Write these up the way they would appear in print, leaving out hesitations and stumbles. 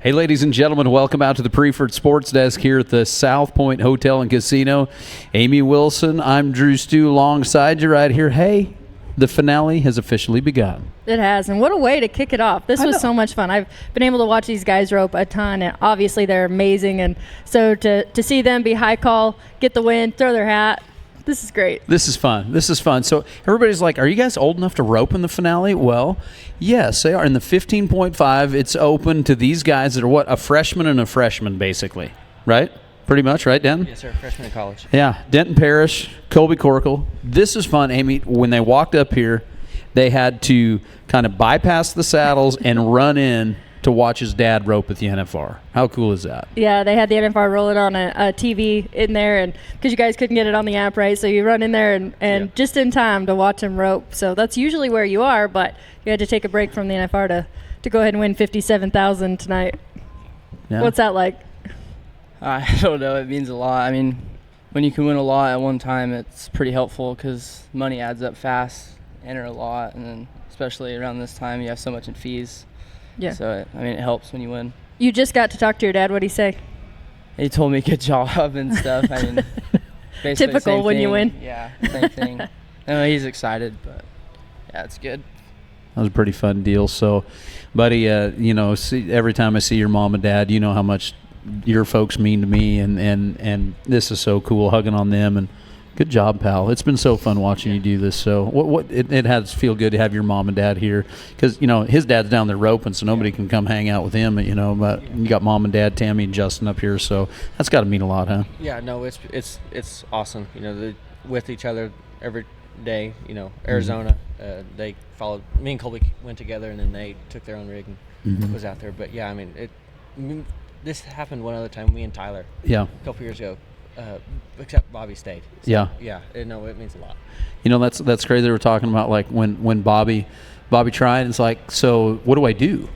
Hey, ladies and gentlemen, welcome out to the Preferred Sports Desk here at the South Point Hotel and Casino. Amy Wilson, I'm DruStew alongside you right here. Hey, the finale has officially begun. It has, and what a way to kick it off. This was so much fun. I've been able to watch these guys rope a ton, and obviously they're amazing. And so to see them be high call, get the win, throw their hat, this is great. This is fun. This is fun. So everybody's like, are you guys old enough to rope in the finale? Well, yes, they are. In the 15.5, it's open to these guys that are what? A freshman and a freshman, basically. Right? Pretty much, right, Denton? Yes, sir. Freshman in college. Yeah. Denton Parish, Colby Corkill. This is fun, Amy. When they walked up here, they had to kind of bypass the saddles and run in to watch his dad rope at the NFR. How cool is that? Yeah, they had the NFR rolling on a TV in there, and because you guys couldn't get it on the app, right? So you run in there and just in time to watch him rope. So that's usually where you are, but you had to take a break from the NFR to go ahead and win $57,000 tonight. Yeah. What's that like? I don't know. It means a lot. I mean, when you can win a lot at one time, it's pretty helpful because money adds up fast, enter a lot, and then especially around this time, you have so much in fees. Yeah. So, it helps when you win. You just got to talk to your dad. What'd he say? He told me good job and stuff. I mean, basically typical when you win. Yeah, same thing. He's excited, but yeah, it's good. That was a pretty fun deal. So, buddy, every time I see your mom and dad, you know how much your folks mean to me, and this is so cool, hugging on them, and good job, pal. It's been so fun watching you do this. So it has to feel good to have your mom and dad here because, his dad's down there roping, so nobody can come hang out with him, but you got mom and dad, Tammy and Justin up here, so that's got to mean a lot, huh? Yeah, no, it's awesome. They're with each other every day. Arizona, they followed, me and Colby went together, and then they took their own rig and was out there. But yeah, this happened one other time, me and Tyler. Yeah. A couple years ago. Except Bobby stayed. So, yeah. Yeah. It means a lot. That's crazy. They were talking about like when Bobby tried. And it's like, so what do I do?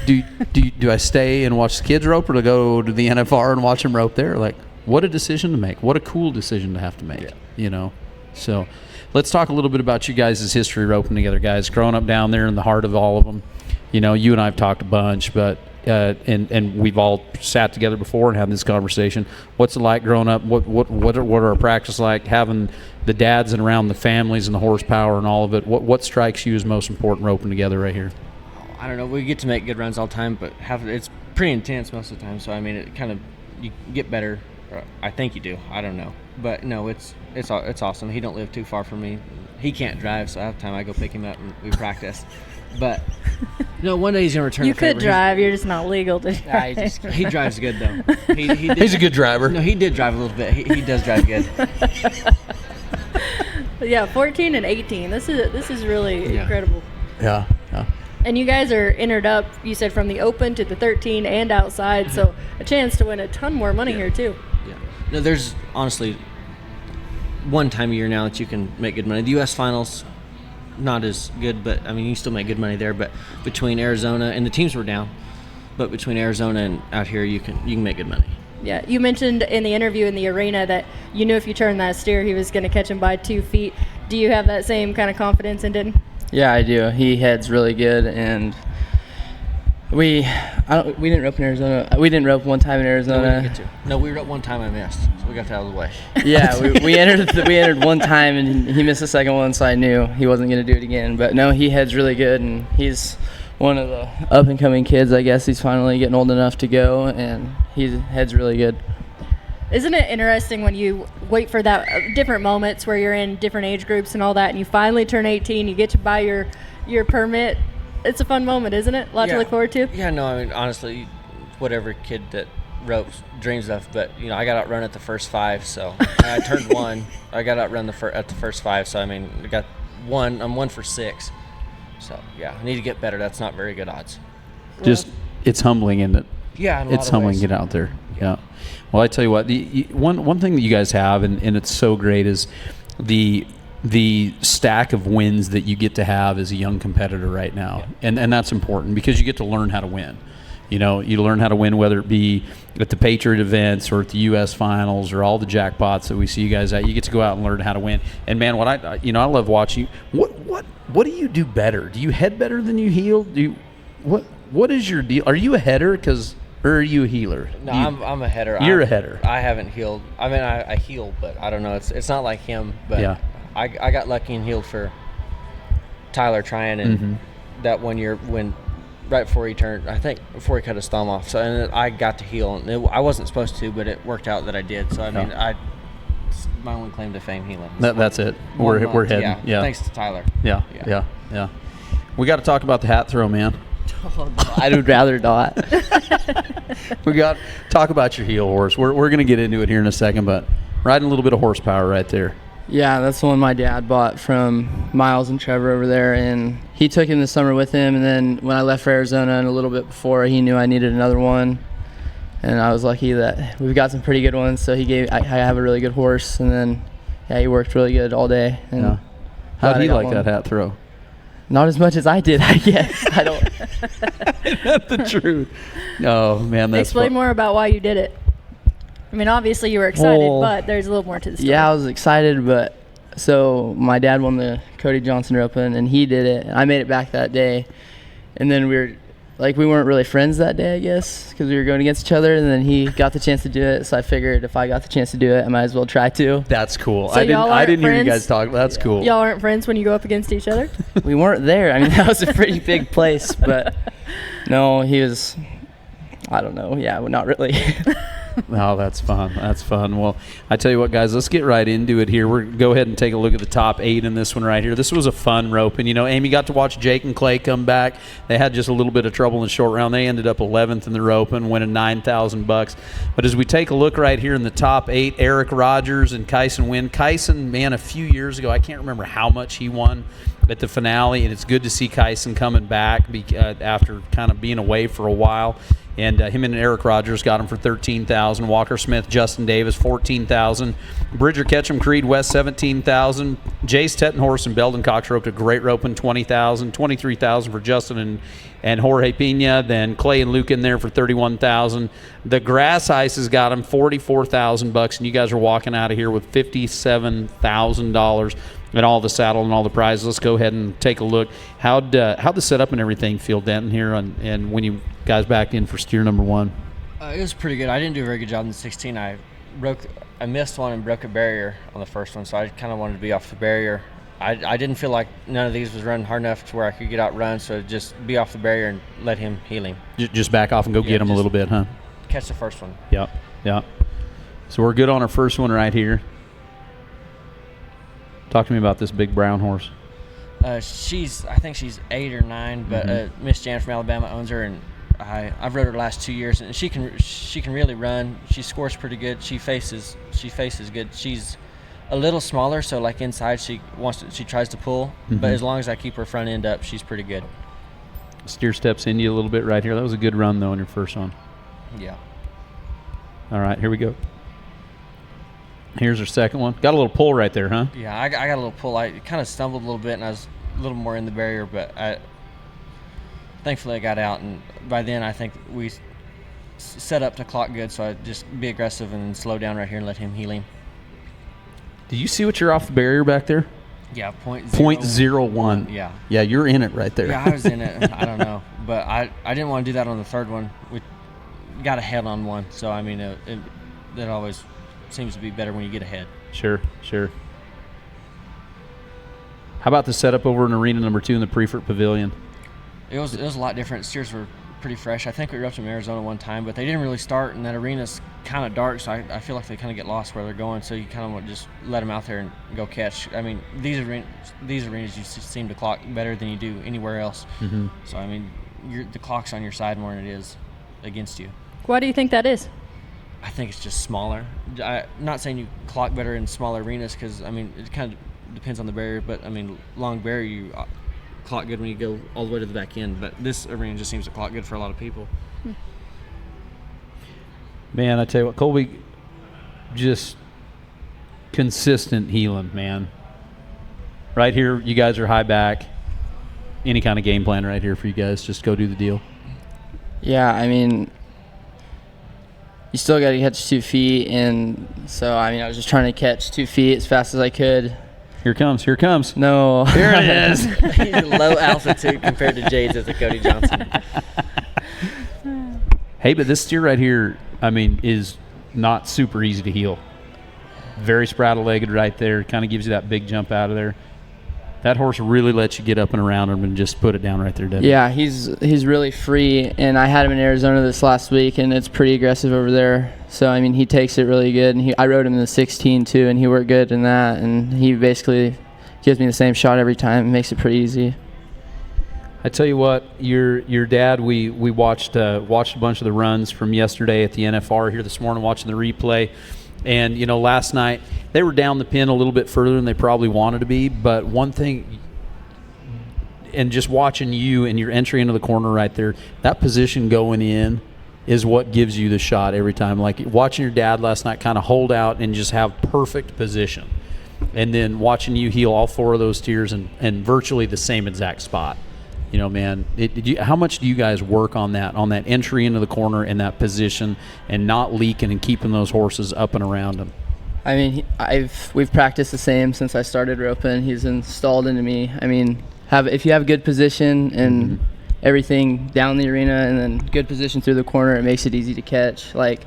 Do I stay and watch the kids rope, or to go to the NFR and watch them rope there? Like, what a decision to make. What a cool decision to have to make. Yeah. So let's talk a little bit about you guys' history roping together, guys. Growing up down there in the heart of all of them. You and I have talked a bunch, but. And we've all sat together before and had this conversation. What's it like growing up? What are our practice like? Having the dads and around the families and the horsepower and all of it. What strikes you as most important roping together right here? I don't know. We get to make good runs all the time, but it's pretty intense most of the time. So it kind of, you get better. I think you do. I don't know, but no, it's awesome. He don't live too far from me. He can't drive, so half the time I go pick him up and we practice. But one day he's gonna return. You could drive. You're just not legal to drive. He drives good though. He's a good driver. No, he did drive a little bit. He does drive good. Yeah, 14 and 18. This is really incredible. Yeah. And you guys are entered up. You said from the Open to the 13 and outside, so a chance to win a ton more money here too. Yeah. No, there's honestly one time a year now that you can make good money. The U.S. Finals. Not as good, but you still make good money there. But between Arizona and the teams were down, but between Arizona and out here, you can make good money. Yeah, you mentioned in the interview in the arena that you knew if you turned that steer, he was going to catch him by 2 feet. Do you have that same kind of confidence in Denton? Yeah, I do. He heads really good, and we didn't rope in Arizona. We didn't rope one time in Arizona. No, we roped one time. I missed, so we got that out of the way. Yeah, we entered one time, and he missed the second one, so I knew he wasn't going to do it again. But no, he heads really good, and he's one of the up and coming kids. I guess he's finally getting old enough to go, and he heads really good. Isn't it interesting when you wait for that different moments where you're in different age groups and all that, and you finally turn 18, you get to buy your permit? It's a fun moment, isn't it? A lot to look forward to. Yeah, no, honestly, whatever kid that ropes dreams of. But I got outrun at the first 5, so I turned 1. I got outrun at the first 5, so I mean I got 1. I'm 1 for 6. So yeah, I need to get better. That's not very good odds. Just it's humbling, isn't it? Yeah, in a lot It's of humbling ways. to get out there. Yeah. Well, I tell you what, one thing that you guys have, and it's so great, is the stack of wins that you get to have as a young competitor right now, and that's important because you get to learn how to win. You learn how to win, whether it be at the Patriot events or at the U.S. finals or all the jackpots that we see you guys at. You get to go out and learn how to win. And man, what I love watching. What do you do better? Do you head better than you heel? What is your deal? Are you a header or are you a healer? No, I'm a header. You're a header. I haven't healed. I mean, I heal, but I don't know. It's not like him. But yeah. I got lucky and healed for Tyler trying, and that 1 year when right before he turned, I think before he cut his thumb off. So and I got to heal, and I wasn't supposed to, but it worked out that I did. So I mean, my only claim to fame healing. That's it. We're heading. Yeah. Thanks to Tyler. Yeah. We got to talk about the hat throw, man. Oh, no, I would rather not. We got to talk about your heel horse. We're going to get into it here in a second, but riding a little bit of horsepower right there. Yeah, that's the one my dad bought from Miles and Trevor over there, and he took him this summer with him. And then when I left for Arizona and a little bit before, he knew I needed another one, and I was lucky that we've got some pretty good ones. So I have a really good horse, and then he worked really good all day. And How did he like that hat throw? Not as much as I did, I guess. I don't. That's the truth. Oh man, that's Explain fun. more about why you did it. I mean, obviously you were excited, Well, but there's a little more to the story. Yeah, I was excited, but so my dad won the Cody Johnson Open, and he did it. I made it back that day, and then we weren't really friends that day, I guess, because we were going against each other. And then he got the chance to do it, so I figured if I got the chance to do it, I might as well try to. That's cool. So y'all I aren't didn't hear you friends? guys talk. That's cool. Y'all aren't friends when you go up against each other? We weren't there. I mean, that was a pretty big place, but no, he was. I don't know. Yeah, well, not really. Oh, that's fun. That's fun. Well, I tell you what, guys, let's get right into it here. We're go ahead and take a look at the top 8 in this one right here. This was a fun rope, and Amy got to watch Jake and Clay come back. They had just a little bit of trouble in the short round. They ended up 11th in the rope and winning $9,000. But as we take a look right here in the top 8, Eric Rogers and Kyson win. Kyson, man, a few years ago, I can't remember how much he won at the finale, and it's good to see Kyson coming back after kind of being away for a while. And him and Eric Rogers got him for $13,000. Walker Smith, Justin Davis, $14,000. Bridger Ketchum, Creed West, $17,000. Jace Tettenhorst and Belden Cox roped a great rope in $20,000. $23,000 for Justin and Jorge Pena. Then Clay and Luke in there for $31,000. The Grass Ice has got him $44,000, and you guys are walking out of here with $57,000. And all the saddle and all the prizes. Let's go ahead and take a look. How'd the setup and everything feel, Denton, here, and when you guys backed in for steer number 1? It was pretty good. I didn't do a very good job in the 16. I missed one and broke a barrier on the first one, so I kind of wanted to be off the barrier. I didn't feel like none of these was running hard enough to where I could get outrun, so just be off the barrier and let him heal him. Just back off and go get him a little bit, huh? Catch the first one. Yeah. So we're good on our first one right here. Talk to me about this big brown horse. I think she's 8 or 9, but Miss Jan from Alabama owns her, and I've rode her the last 2 years, and she can really run. She scores pretty good. She faces good. She's a little smaller, so like inside she tries to pull, but as long as I keep her front end up, she's pretty good. Steer steps into you a little bit right here. That was a good run though on your first one. Yeah. All right, here we go. Here's our second one. Got a little pull right there, huh? Yeah, I got a little pull. I kind of stumbled a little bit, and I was a little more in the barrier, but thankfully I got out, and by then I think we set up to clock good, so I just be aggressive and slow down right here and let him heal him. Do you see what you're off the barrier back there? Yeah, 0.01. Yeah. Yeah, you're in it right there. Yeah, I was in it. I don't know, but I didn't want to do that on the third one. We got ahead on one, so I mean that always seems to be better when you get ahead. Sure. How about the setup over in arena number 2 in the Prefert Pavilion? It was a lot different. Steers were pretty fresh. I think we were up to Arizona one time, but they didn't really start, and that arena's kind of dark, so I feel like they kind of get lost where they're going, so you kind of want to just let them out there and go catch. I mean, these arenas you seem to clock better than you do anywhere else. So, I mean, the clock's on your side more than it is against you. Why do you think that is? I think it's just smaller. I'm not saying you clock better in smaller arenas because, I mean, it kind of depends on the barrier. But, I mean, long barrier, you clock good when you go all the way to the back end. But this arena just seems to clock good for a lot of people. Man, I tell you what, Colby, just consistent healing, man. Right here, you guys are high back. Any kind of game plan right here for you guys? Just go do the deal. Yeah, I mean, you still got to catch 2 feet, and so, I mean, I was just trying to catch 2 feet as fast as I could. Here comes. No. Here it is. He's low altitude compared to Jade's as a Cody Johnson. Hey, but this steer right here, I mean, is not super easy to heel. Very spraddle-legged right there. Kind of gives you that big jump out of there. That horse really lets you get up and around him and just put it down right there, doesn't Yeah, he's really free, and I had him in Arizona this last week, and it's pretty aggressive over there. So, I mean, he takes it really good, and I rode him in the 16 too, and he worked good in that, and he basically gives me the same shot every time. It makes it pretty easy. I tell you what, your dad, we watched a bunch of the runs from yesterday at the NFR here this morning, watching the replay. And, you know, last night they were down the pin a little bit further than they probably wanted to be. But one thing, and just watching you and your entry into the corner right there, that position going in is what gives you the shot every time. Like watching your dad last night kind of hold out and just have perfect position. And then watching you heel all 4 of those steers and virtually the same exact spot. You know, man, how much do you guys work on that entry into the corner and that position and not leaking and keeping those horses up and around them? I mean, we've practiced the same since I started roping. He's installed into me. I mean, if you have good position and everything down the arena and then good position through the corner, it makes it easy to catch. Like,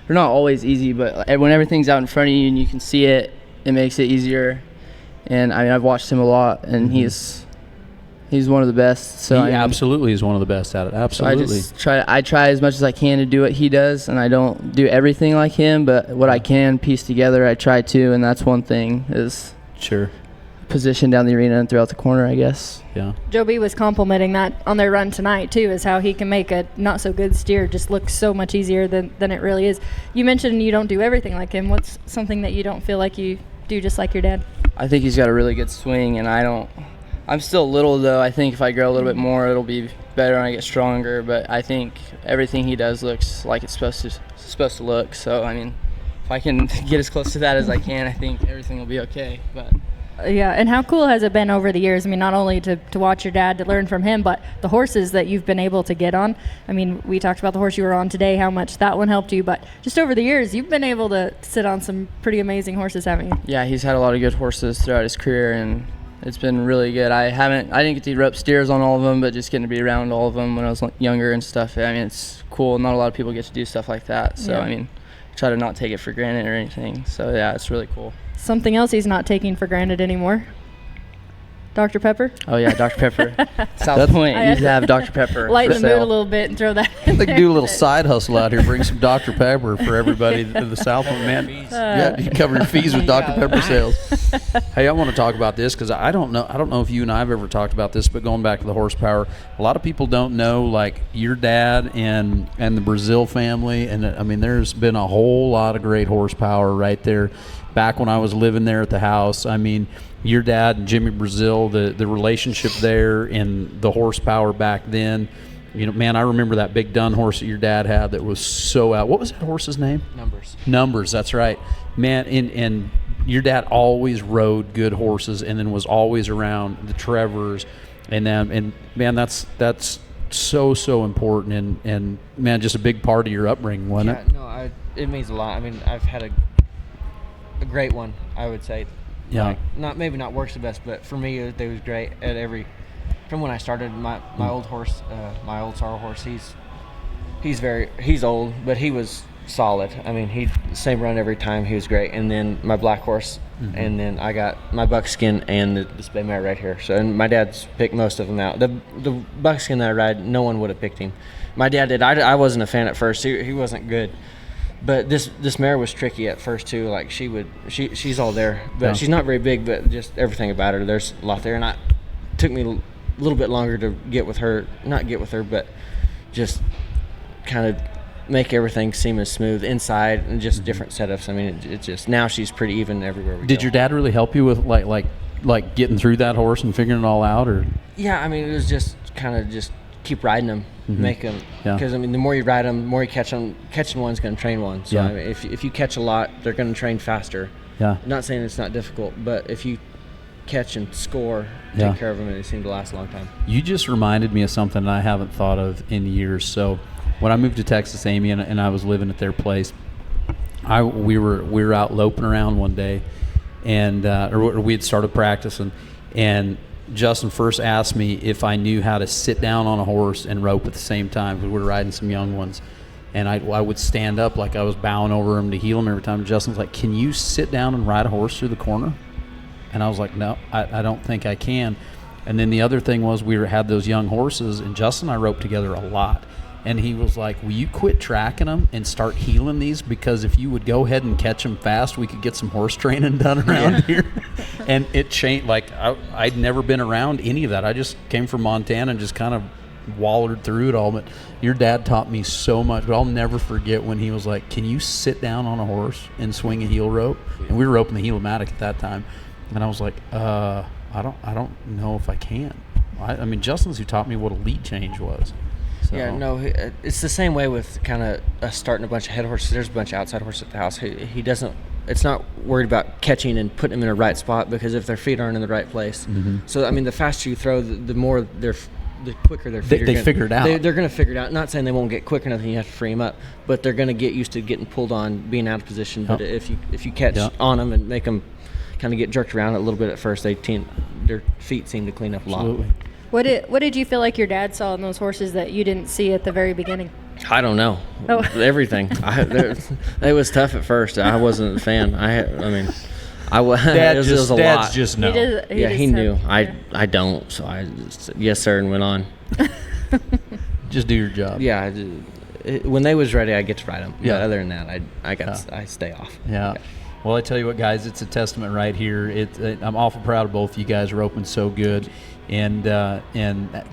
they're not always easy, but when everything's out in front of you and you can see it, it makes it easier. And, I mean, I've watched him a lot, and he's one of the best. So he absolutely is one of the best at it. Absolutely. So I try as much as I can to do what he does, and I don't do everything like him, but what I can piece together, I try to, and that's one thing is position down the arena and throughout the corner, I guess. Yeah. Joe B was complimenting that on their run tonight too, is how he can make a not so good steer just look so much easier than it really is. You mentioned you don't do everything like him. What's something that you don't feel like you do just like your dad? I think he's got a really good swing, and I'm still little, though. I think if I grow a little bit more, it'll be better and I get stronger. But I think everything he does looks like it's supposed to look. So, I mean, if I can get as close to that as I can, I think everything will be okay. But yeah, and how cool has it been over the years? I mean, not only to watch your dad, to learn from him, but the horses that you've been able to get on. I mean, we talked about the horse you were on today, how much that one helped you. But just over the years, you've been able to sit on some pretty amazing horses, haven't you? Yeah, he's had a lot of good horses throughout his career, and it's been really good. I didn't get to rope steers on all of them, but just getting to be around all of them when I was younger and stuff. I mean, it's cool. Not a lot of people get to do stuff like that. So, yeah. I mean, try to not take it for granted or anything. So, yeah, it's really cool. Something else he's not taking for granted anymore. Dr. Pepper? Oh, yeah, Dr. Pepper. South Point used to have Dr. Pepper. Lighten the mood a little bit and throw that in They there. could do a little side hustle out here, bring some Dr. Pepper for everybody in the South Point, man. Yeah, you cover your fees with Dr. Pepper sales. Hey, I want to talk about this because I don't know if you and I have ever talked about this, but going back to the horsepower, a lot of people don't know, like, your dad and the Brazil family, and I mean, there's been a whole lot of great horsepower right there. Back when I was living there at the house, I mean, your dad and Jimmy Brazil, the relationship there and the horsepower back then. You know, man, I remember that big dun horse that your dad had that was so out. What was that horse's name? Numbers, that's right. Man, and your dad always rode good horses and then was always around the Trevors. And man, that's so important and man, just a big part of your upbringing, wasn't it? No, it means a lot. I mean, I've had a great one, I would say. Yeah. Like, maybe not works the best, but for me, it was great at from when I started. My old horse, my old sorrel horse, he's old, but he was solid. I mean, same run every time. He was great. And then my black horse, and then I got my buckskin and this bay mare right here. So, and my dad's picked most of them out. The buckskin that I ride, no one would have picked him. My dad did. I wasn't a fan at first. He wasn't good. But this mare was tricky at first too. Like she's all there, but she's not very big. But just everything about her, there's a lot there. And it took me a little bit longer to get with her, not get with her, but just kind of make everything seem as smooth inside and just different setups. I mean, it's just now she's pretty even everywhere we go. Did your dad really help you with like getting through that horse and figuring it all out, or? Yeah, I mean, it was just kind of just keep riding them, make them. Yeah. Because I mean, the more you ride them, the more you catch them. Catching one's going to train one. So Yeah. I mean, if you catch a lot, they're going to train faster. Yeah. Not saying it's not difficult, but if you catch and score, Yeah. take care of them, and they seem to last a long time. You just reminded me of something I haven't thought of in years. So when I moved to Texas, Amy, and I was living at their place, we were out loping around one day, and or we had started practicing, and Justin first asked me if I knew how to sit down on a horse and rope at the same time, because we were riding some young ones. And I would stand up like I was bowing over him to heel him every time. Justin's like, "Can you sit down and ride a horse through the corner?" And I was like, "No, I don't think I can." And then the other thing was we had those young horses, and Justin and I roped together a lot. And he was like, "Will you quit tracking them and start heeling these? Because if you would go ahead and catch them fast, we could get some horse training done around here." And it changed. Like, I'd never been around any of that. I just came from Montana and just kind of wallered through it all. But your dad taught me so much. But I'll never forget when he was like, "Can you sit down on a horse and swing a heel rope?" And we were roping the heel-o-matic at that time. And I was like, I don't know if I can. I mean, Justin's who taught me what a lead change was. So. Yeah, no, it's the same way with kind of us starting a bunch of head horses. There's a bunch of outside horses at the house. He doesn't. It's not worried about catching and putting them in the right spot, because if their feet aren't in the right place. So I mean, the faster you throw, the more the quicker their feet. They figure it out. They're going to figure it out. Not saying they won't get quick or nothing. You have to free them up, but they're going to get used to getting pulled on, being out of position. But if you catch on them and make them kind of get jerked around a little bit at first, their feet seem to clean up a lot. Absolutely. What did you feel like your dad saw in those horses that you didn't see at the very beginning? I don't know. Oh. Everything. It was tough at first. I wasn't a fan. It was a lot. Dad's just know. He knew. I don't. So I just, yes sir, and went on. Just do your job. Yeah. When they was ready, I get to ride them. Yeah. But other than that, I stay off. Yeah. Well, I tell you what, guys, it's a testament right here. I'm awful proud of both you guys roping so good, and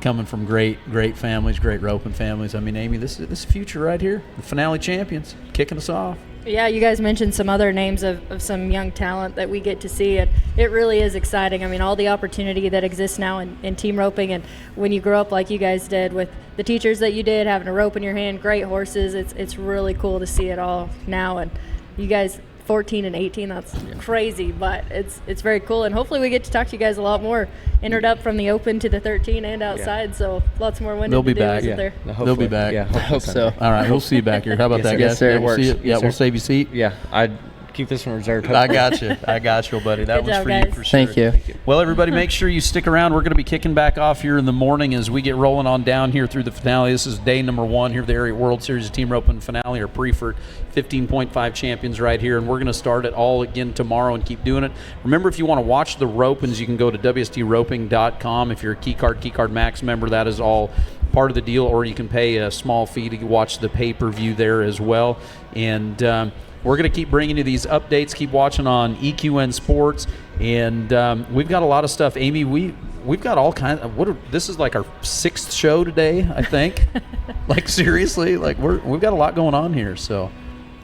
coming from great families, great roping families. I mean, Amy, this is future right here. The finale champions kicking us off. Yeah, you guys mentioned some other names of some young talent that we get to see, and it really is exciting. I mean, all the opportunity that exists now in team roping, and when you grow up like you guys did with the teachers that you did, having a rope in your hand, great horses, it's really cool to see it all now. And you guys 14 and 18, that's crazy, but it's very cool, and hopefully we get to talk to you guys a lot more. Entered up from the open to the 13 and outside, so lots more winning to do, isn't there? They'll be back. Yeah, I hope so. All right, we'll see you back here. How about that, guys? Yes, sir. Yeah, It we'll see works. you. Yeah, we'll save you a seat. Yeah, I'd keep this one reserved. I got you, buddy. That Good was job, for guys. you for sure. Thank you. Well, everybody, make sure you stick around. We're going to be kicking back off here in the morning as we get rolling on down here through the finale. This is day number 1 here at the Ariat World Series Team Roping Finale, or Prefert 15.5 champions right here, and we're going to start it all again tomorrow and keep doing it. Remember, if you want to watch the ropings, you can go to wstroping.com. If you're a Keycard Max member, that is all part of the deal, or you can pay a small fee to watch the pay-per-view there as well. And we're going to keep bringing you these updates. Keep watching on EQN Sports, and we've got a lot of stuff. Amy, we've got all kinds of this is like our 6th show today, I think. Like, seriously, like we've got a lot going on here, so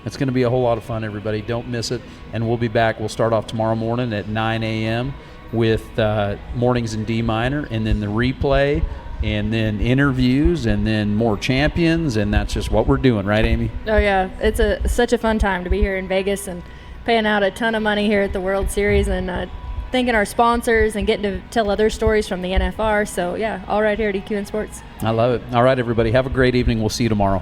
it's going to be a whole lot of fun, everybody. Don't miss it, and we'll be back. We'll start off tomorrow morning at 9 a.m. with mornings in D minor, and then the replay, and then interviews, and then more champions, and that's just what we're doing, right, Amy? Oh yeah, it's such a fun time to be here in Vegas and paying out a ton of money here at the World Series, and thanking our sponsors and getting to tell other stories from the NFR. So yeah, all right here at EQN Sports. I love it. All right, everybody, have a great evening. We'll see you tomorrow.